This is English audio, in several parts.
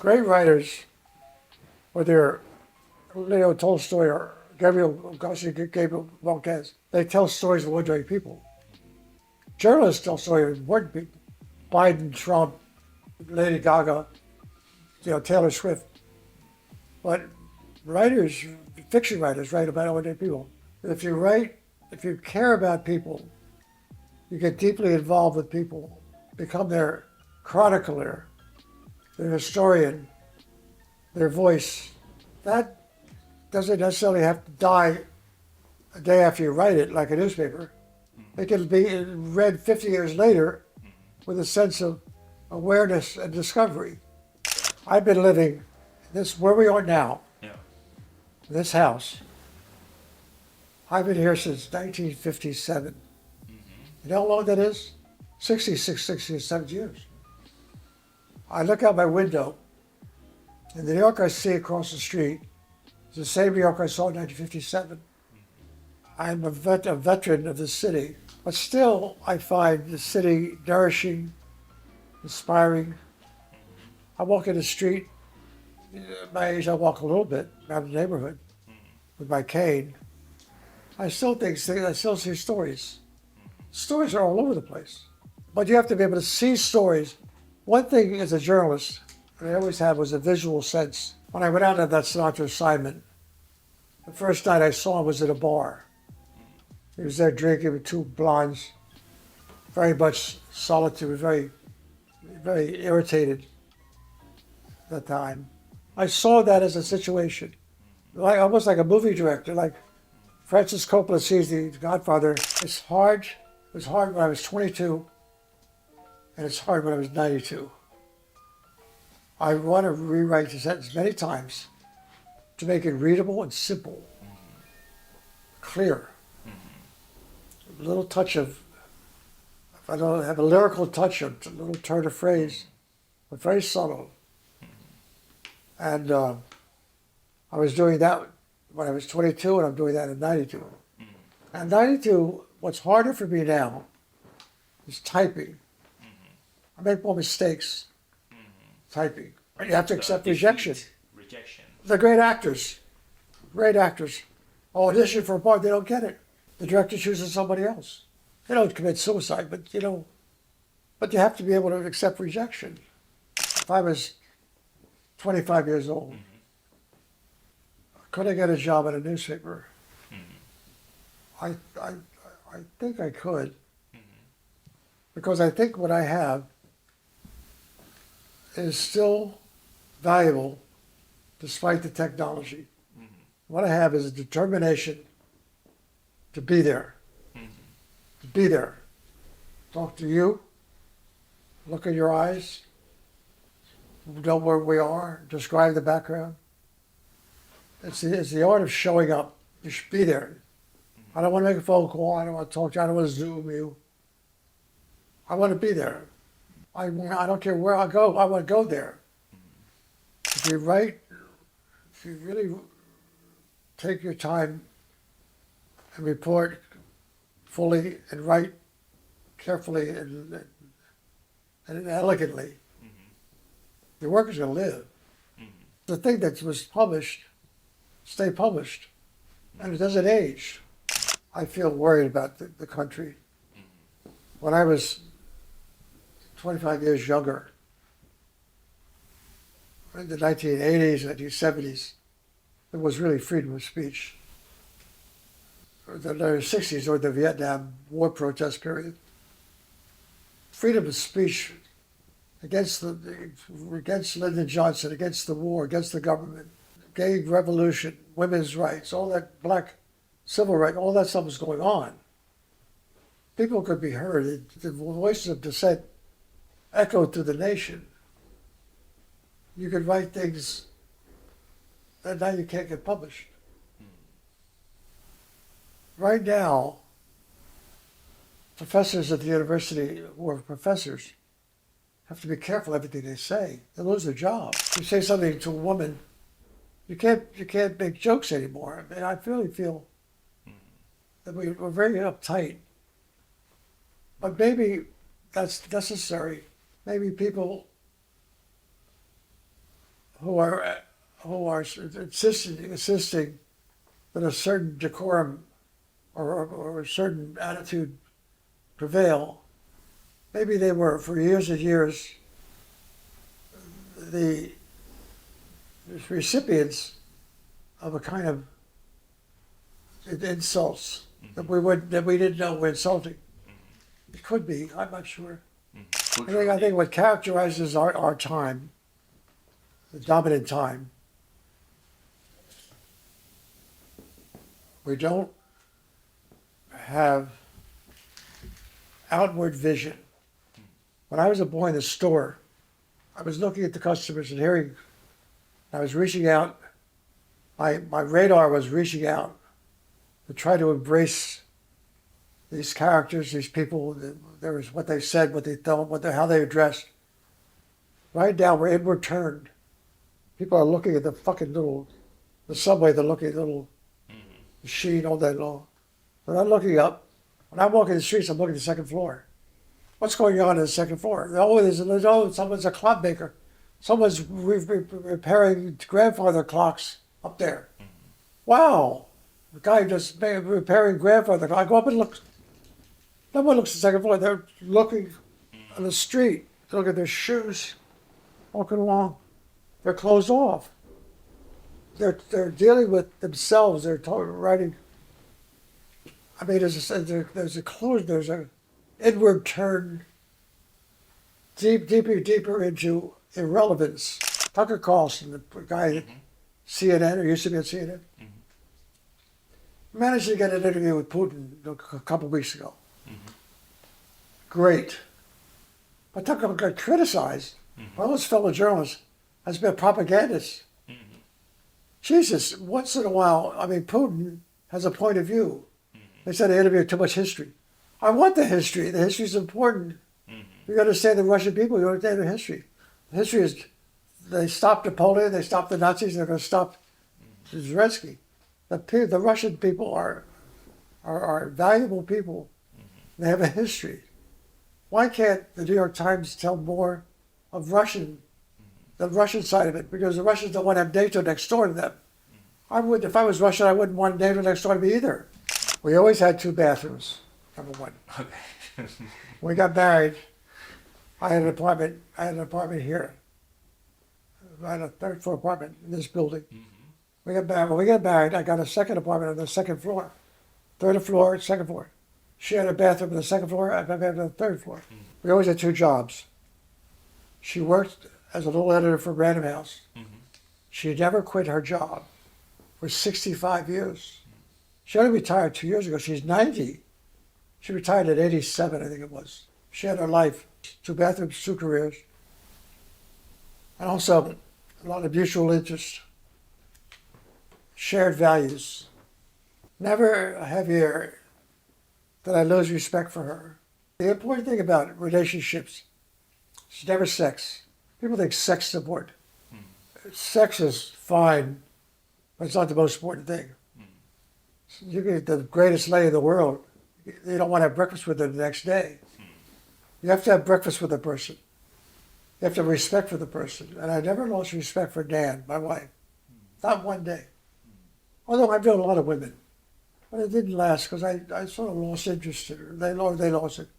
Great writers, whether Leo Tolstoy or Gabriel Marquez, they tell stories of ordinary people. Journalists tell stories of ordinary people. Biden, Trump, Lady Gaga, Taylor Swift. But writers, fiction writers, write about ordinary people. If you care about people, you get deeply involved with people, become their chronicler, their historian, their voice. That doesn't necessarily have to die a day after you write it, like a newspaper. It can be read 50 years later with a sense of awareness and discovery. I've been living where we are now, this house. I've been here since 1957. You know how long that is? 67 years. I look out my window, and the New York I see across the street is the same New York I saw in 1957. I'm a veteran of the city, but still I find the city nourishing, inspiring. I walk in the street, at my age I walk a little bit around the neighborhood with my cane. I still see stories. Stories are all over the place, but you have to be able to see stories. One thing as a journalist that I always had was a visual sense. When I went out on that Sinatra assignment, the first night I saw him was at a bar. He was there drinking with two blondes, very much solitude, very, very irritated at that time. I saw that as a situation, almost like a movie director, like Francis Coppola sees The Godfather. It's hard. It was hard when I was 22, and it's hard when I was 92. I want to rewrite the sentence many times to make it readable and simple, clear. A little touch of, if I don't have a lyrical touch, a little turn of phrase, but very subtle. And I was doing that when I was 22, and I'm doing that in 92. And 92, what's harder for me now is typing. I make more mistakes typing. You have to accept rejection. They're great actors. Great actors. Audition for a part, they don't get it. The director chooses somebody else. They don't commit suicide, but you have to be able to accept rejection. If I was 25 years old, could I get a job at a newspaper? I think I could, because I think what I have is still valuable despite the technology. What I have is a determination to be there, to be there. Talk to you, look in your eyes, know where we are, describe the background. It's the art of showing up. You should be there. I don't want to make a phone call. I don't want to talk to you. I don't want to Zoom you. I want to be there. I don't care where I go. I want to go there. If you write, if you really take your time and report fully and write carefully and elegantly, your work is going to live. The thing that was published, stay published, and it doesn't age. I feel worried about the country. When I was 25 years younger, in the 1980s, 1970s, there was really freedom of speech. The 60s, or the Vietnam War protest period. Freedom of speech against Lyndon Johnson, against the war, against the government, gay revolution, women's rights, all that black civil rights, all that stuff was going on. People could be heard. The voices of dissent echoed through the nation. You could write things that now you can't get published. Right now, professors at the university who are professors have to be careful everything they say. They lose their job. You say something to a woman, you can't make jokes anymore. I mean, I really feel that we're very uptight. But maybe that's necessary. Maybe people who are insisting that a certain decorum or a certain attitude prevail. Maybe they were for years and years the recipients of a kind of insults that we didn't know were insulting. It could be. I'm not sure. I think what characterizes our time, the dominant time, we don't have outward vision. When I was a boy in the store, I was looking at the customers and hearing. I was reaching out. My radar was reaching out to try to embrace these characters, these people. There was what they said, what they thought, how they were dressed. Right now, we're inward turned. People are looking at the subway. They're looking at the little machine all day long. They're not looking up. When I'm walking the streets, I'm looking at the second floor. What's going on in the second floor? Someone's a clock maker. Someone's repairing grandfather clocks up there. Wow. The guy just repairing grandfather clocks. I go up and look. No one looks at the second floor. They're looking on the street. They look at their shoes, walking along. They're closed off. They're dealing with themselves. They're writing. I mean, there's an inward turn, deeper into irrelevance. Tucker Carlson, the guy at CNN, or used to be at CNN, managed to get an interview with Putin a couple of weeks ago. Great. But Tucker got criticized by all his fellow journalists as being a propagandist. Jesus, once in a while, I mean, Putin has a point of view. They said I interviewed too much history. I want the history. The history is important. You understand the Russian people, you understand their history. The history is they stopped Napoleon, they stopped the Nazis, they're going to stop Zelensky. The Russian people are valuable people. They have a history. Why can't the New York Times tell more of the Russian side of it? Because the Russians don't want to have NATO next door to them. If I was Russian, I wouldn't want NATO next door to me either. We always had 2 bathrooms, number one. Okay. When we got married, I had an apartment here. I had a 3rd floor apartment in this building. When we got married, I got a second apartment on the 2nd floor. 3rd floor, 2nd floor. She had a bathroom on the 2nd floor, I had a bathroom on the 3rd floor. We always had 2 jobs. She worked as a little editor for Random House. She never quit her job for 65 years. She only retired 2 years ago. She's 90. She retired at 87, I think it was. She had her life, 2 bathrooms, 2 careers, and also a lot of mutual interest, shared values. Never heavier that I lose respect for her. The important thing about relationships is never sex. People think sex is important. Sex is fine, but it's not the most important thing. You get the greatest lady in the world, you don't want to have breakfast with her the next day. You have to have breakfast with a person. You have to have respect for the person. And I never lost respect for Dan, my wife. Not one day. Although I've known a lot of women. But it didn't last because I sort of lost interest in her. They lost it.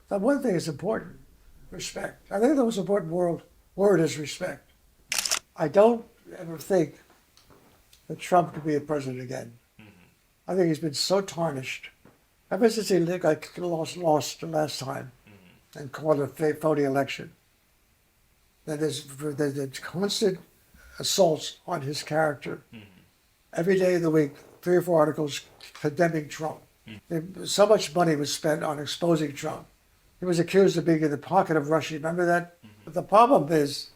That one thing is important, respect. I think the most important word is respect. I don't ever think that Trump could be a president again. I think he's been so tarnished. Ever since he lost the last time and called it a phony election, that there's constant assaults on his character. Every day of the week, 3 or 4 articles condemning Trump. So much money was spent on exposing Trump. He was accused of being in the pocket of Russia. Remember that? But the problem is,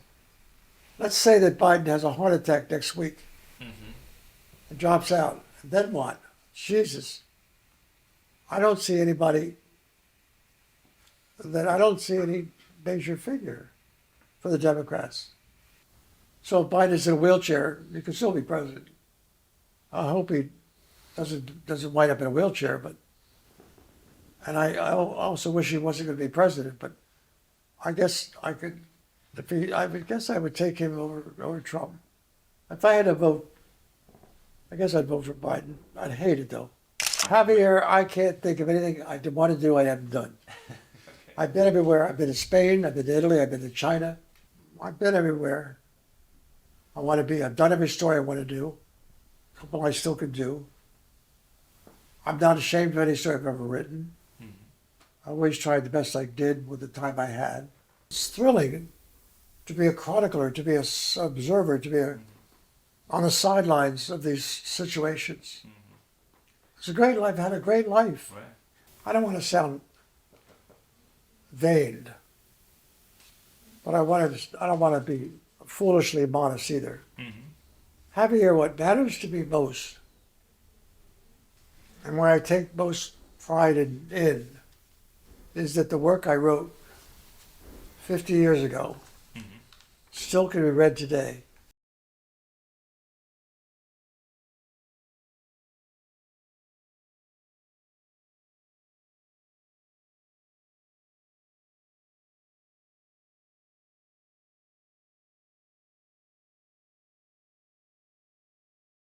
let's say that Biden has a heart attack next week and drops out. And then what? Jesus. I don't see any major figure for the Democrats. So if Biden's in a wheelchair, he could still be president. I hope he doesn't wind up in a wheelchair, and I also wish he wasn't going to be president, but I guess I could I would guess I would take him over Trump. If I had to vote, I guess I'd vote for Biden. I'd hate it though. Javier, I can't think of anything I want to do I haven't done. Okay. I've been everywhere. I've been to Spain. I've been to Italy. I've been to China. I've been everywhere. I want to be. I've done every story I want to do. A couple I still can do. I'm not ashamed of any story I've ever written. I always tried the best I did with the time I had. It's thrilling to be a chronicler, to be an observer, to be on the sidelines of these situations. It's a great life. I had a great life. Right. I don't want to sound vain, but I don't want to be foolishly modest either. Javier, what matters to me most, and where I take most pride in, is that the work I wrote 50 years ago still can be read today.